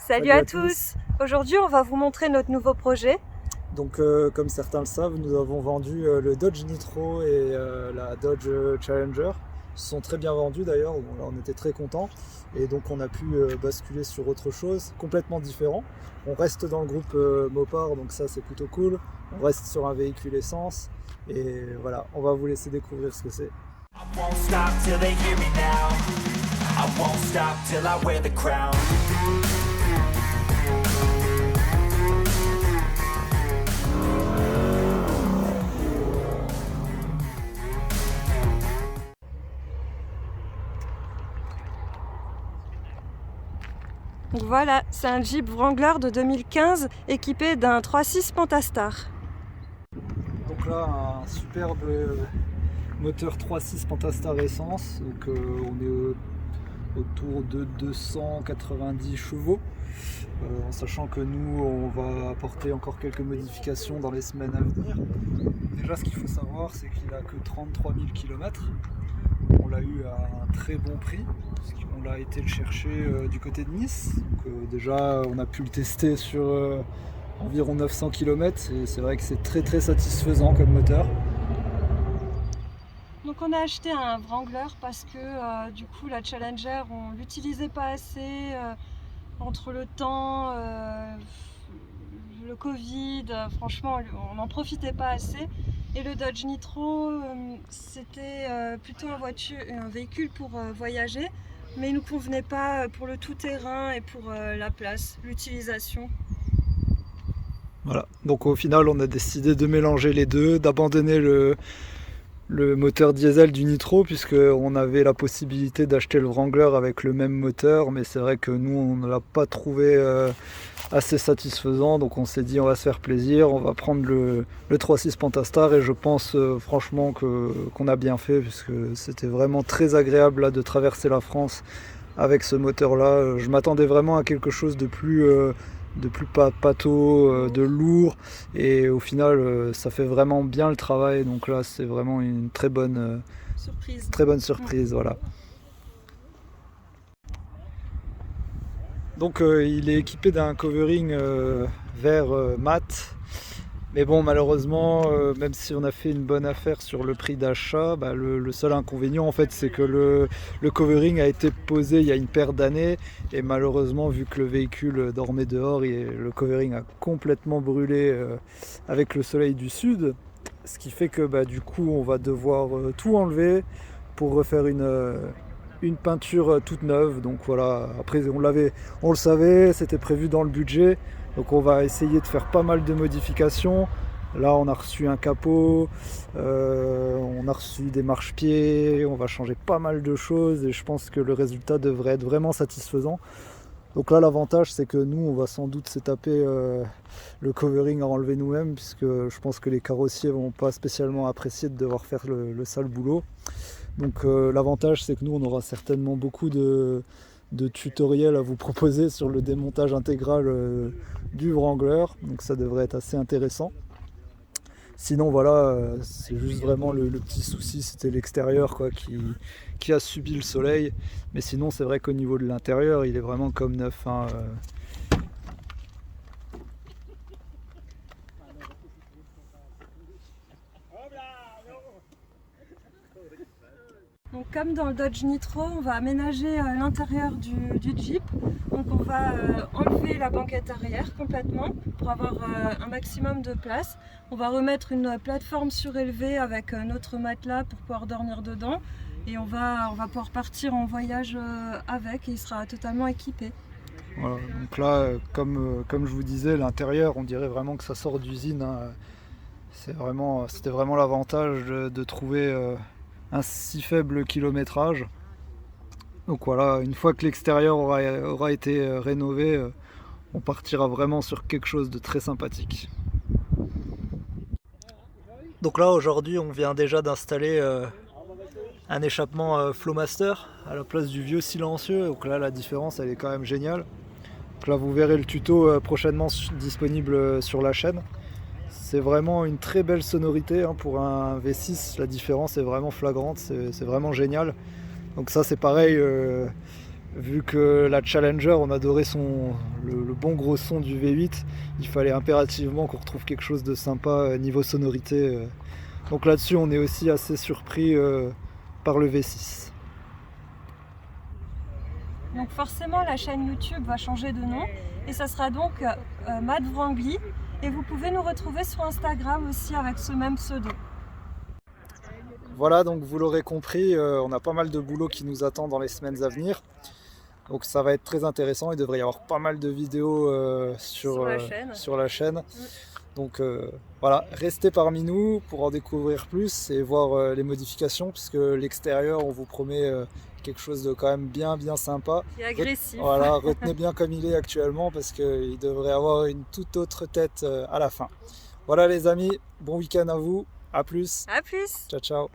Salut à tous. Aujourd'hui, on va vous montrer notre nouveau projet. Donc comme certains le savent, nous avons vendu le Dodge Nitro et la Dodge Challenger. Ils se sont très bien vendus d'ailleurs, on était très contents. Et donc on a pu basculer sur autre chose, complètement différent. On reste dans le groupe Mopar, donc ça c'est plutôt cool. On reste sur un véhicule essence. Et voilà, on va vous laisser découvrir ce que c'est. I won't stop till they hear me now. I won't stop till I wear the crown. Donc voilà, c'est un Jeep Wrangler de 2015 équipé d'un 3.6 Pentastar. Donc là, un superbe moteur 3.6 Pentastar essence. Donc on est autour de 290 chevaux, en sachant que nous on va apporter encore quelques modifications dans les semaines à venir. Déjà, ce qu'il faut savoir, c'est qu'il a que 33 000 km. On l'a eu à un très bon prix, parce qu'on l'a été le chercher du côté de Nice. Donc, déjà on a pu le tester sur environ 900 km et c'est vrai que c'est très très satisfaisant comme moteur. Donc on a acheté un Wrangler parce que du coup la Challenger on l'utilisait pas assez entre le temps, le Covid, franchement on n'en profitait pas assez. Et le Dodge Nitro c'était plutôt un véhicule pour voyager, mais il nous convenait pas pour le tout-terrain et pour la place, l'utilisation. Voilà, donc au final on a décidé de mélanger les deux, d'abandonner le moteur diesel du Nitro, puisqu'on avait la possibilité d'acheter le Wrangler avec le même moteur, mais c'est vrai que nous on ne l'a pas trouvé assez satisfaisant, donc on s'est dit on va se faire plaisir, on va prendre le 3.6 Pentastar, et je pense franchement qu'on a bien fait, puisque c'était vraiment très agréable là, de traverser la France avec ce moteur là. Je m'attendais vraiment à quelque chose de plus pâteau, de lourd, et au final ça fait vraiment bien le travail, donc là c'est vraiment une très bonne surprise. Voilà. Donc il est équipé d'un covering vert mat, mais bon, malheureusement, même si on a fait une bonne affaire sur le prix d'achat, le seul inconvénient en fait c'est que le covering a été posé il y a une paire d'années, et malheureusement, vu que le véhicule dormait dehors, le covering a complètement brûlé avec le soleil du sud, ce qui fait que du coup on va devoir tout enlever pour refaire une peinture toute neuve. Donc voilà, après on le savait, c'était prévu dans le budget. Donc on va essayer de faire pas mal de modifications. Là on a reçu un capot, on a reçu des marchepieds, on va changer pas mal de choses, et je pense que le résultat devrait être vraiment satisfaisant. Donc là l'avantage c'est que nous on va sans doute se taper le covering à enlever nous-mêmes, puisque je pense que les carrossiers vont pas spécialement apprécier de devoir faire le sale boulot. Donc l'avantage c'est que nous on aura certainement beaucoup de tutoriels à vous proposer sur le démontage intégral du Wrangler, donc ça devrait être assez intéressant. Sinon voilà, c'est juste vraiment le petit souci, c'était l'extérieur qui a subi le soleil, mais sinon c'est vrai qu'au niveau de l'intérieur il est vraiment comme neuf, hein. Donc comme dans le Dodge Nitro, on va aménager l'intérieur du Jeep. Donc on va enlever la banquette arrière complètement pour avoir un maximum de place. On va remettre une plateforme surélevée avec notre matelas pour pouvoir dormir dedans. Et on va pouvoir partir en voyage avec, et il sera totalement équipé. Voilà, donc là, comme je vous disais, l'intérieur, on dirait vraiment que ça sort d'usine, hein. C'était vraiment l'avantage de trouver un si faible kilométrage. Donc voilà, une fois que l'extérieur aura été rénové, on partira vraiment sur quelque chose de très sympathique. Donc là aujourd'hui on vient déjà d'installer un échappement Flowmaster à la place du vieux silencieux. Donc là la différence elle est quand même géniale. Donc là vous verrez le tuto prochainement disponible sur la chaîne. C'est vraiment une très belle sonorité, hein, pour un V6, la différence est vraiment flagrante, c'est vraiment génial. Donc ça c'est pareil, vu que la Challenger, on adorait le bon gros son du V8, il fallait impérativement qu'on retrouve quelque chose de sympa niveau sonorité. Donc là-dessus, on est aussi assez surpris par le V6. Donc forcément, la chaîne YouTube va changer de nom et ça sera donc Matt Wrangly. Et vous pouvez nous retrouver sur Instagram aussi avec ce même pseudo. Voilà, donc vous l'aurez compris, on a pas mal de boulot qui nous attend dans les semaines à venir. Donc ça va être très intéressant, il devrait y avoir pas mal de vidéos sur la chaîne. Donc voilà, restez parmi nous pour en découvrir plus et voir les modifications, puisque l'extérieur, on vous promet quelque chose de quand même bien sympa. Et agressif. Voilà, retenez bien comme il est actuellement, parce qu'il devrait avoir une toute autre tête à la fin. Voilà les amis, bon week-end à vous, à plus. À plus. Ciao ciao.